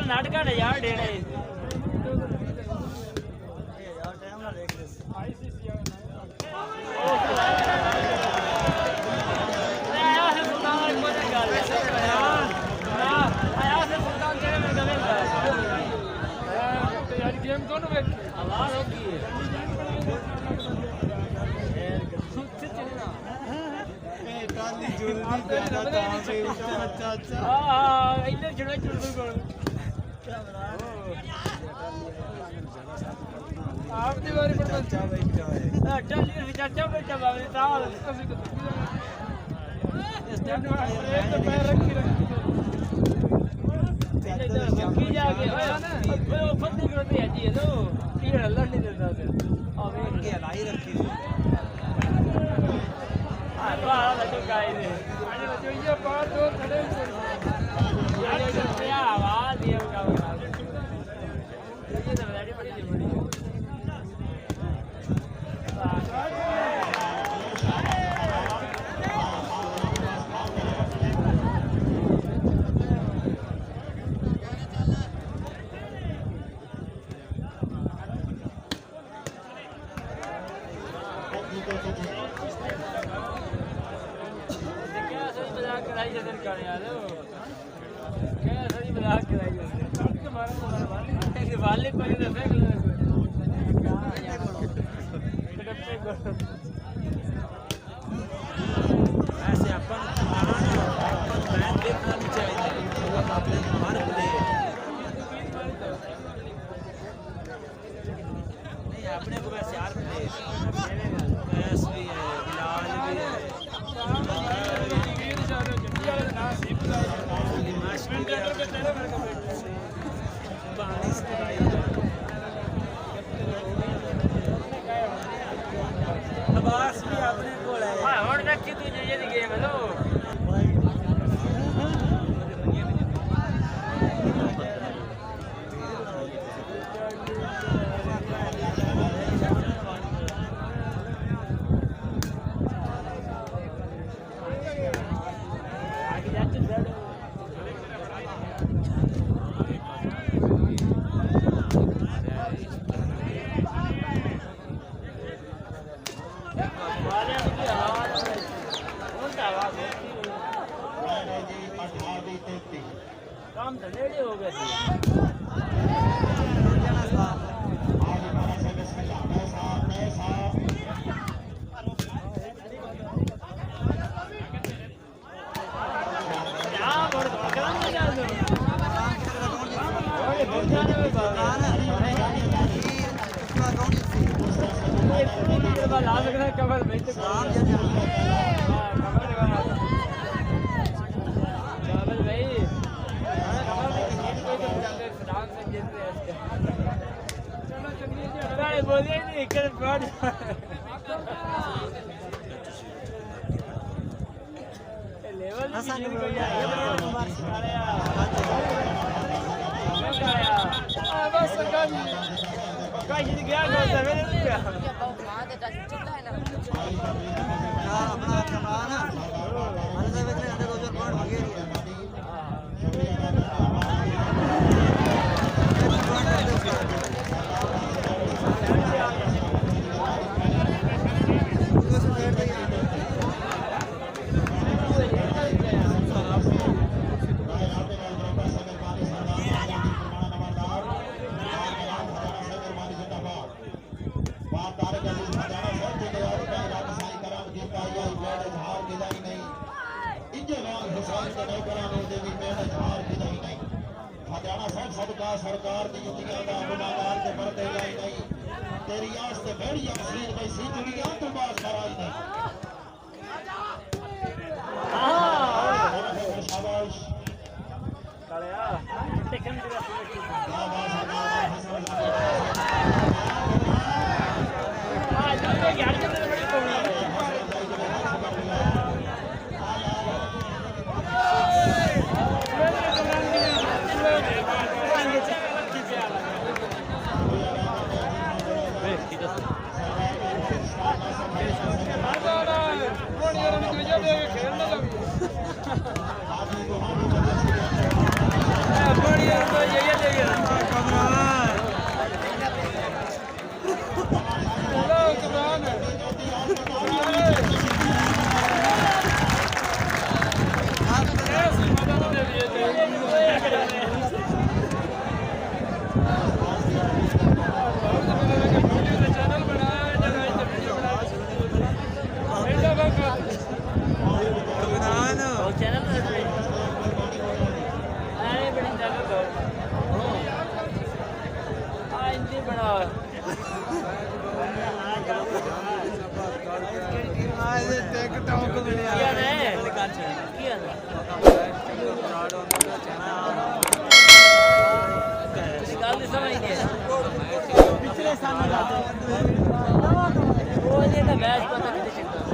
नाटक है यार डेढ़ आपकी बारी पर चाचा बेटा बाबू साहब स्टेप पे तो पैर रखी रखी जाके वो फंदे करते हैं जी लो तीर हल्ला नहीं देता से अब एक हलाई रखी आ बाहर लगे गाय ने अरे जो ये बात तो खड़े ये जो क्या आवाज ये का ये तो बड़ी बड़ी ऐसे अपन मैच देखना नहीं चाहिए हर प्ले नहीं अपने को वैसे यार प्ले ऐस भी है बिलाल भी है बस भी अपने को है हां और रखी तुझे ये गेम है लो काम तो लेडे हो गए कमर भाई तो बोलिए नहीं कर फ्रॉड लेवल बस क्या गया सरकार की जुतियां का गुनाहगार के पर्दे लाई नहीं तेरी आस ते बड़ी अफसीर में सी जुड़ियां तो बात सराई नहीं शाबाश कालिया टेकन दिया आज तो 11 बड़े ਤੁਸੀਂ ਗੱਲ ਨਹੀਂ ਸਮਝਦੇ ਪਿਛਲੇ ਸਾਲ ਦਾ ਉਹ ਇਹਦਾ ਮੈਚ ਪਤਾ ਕਿਤੇ ਚੱਲਦਾ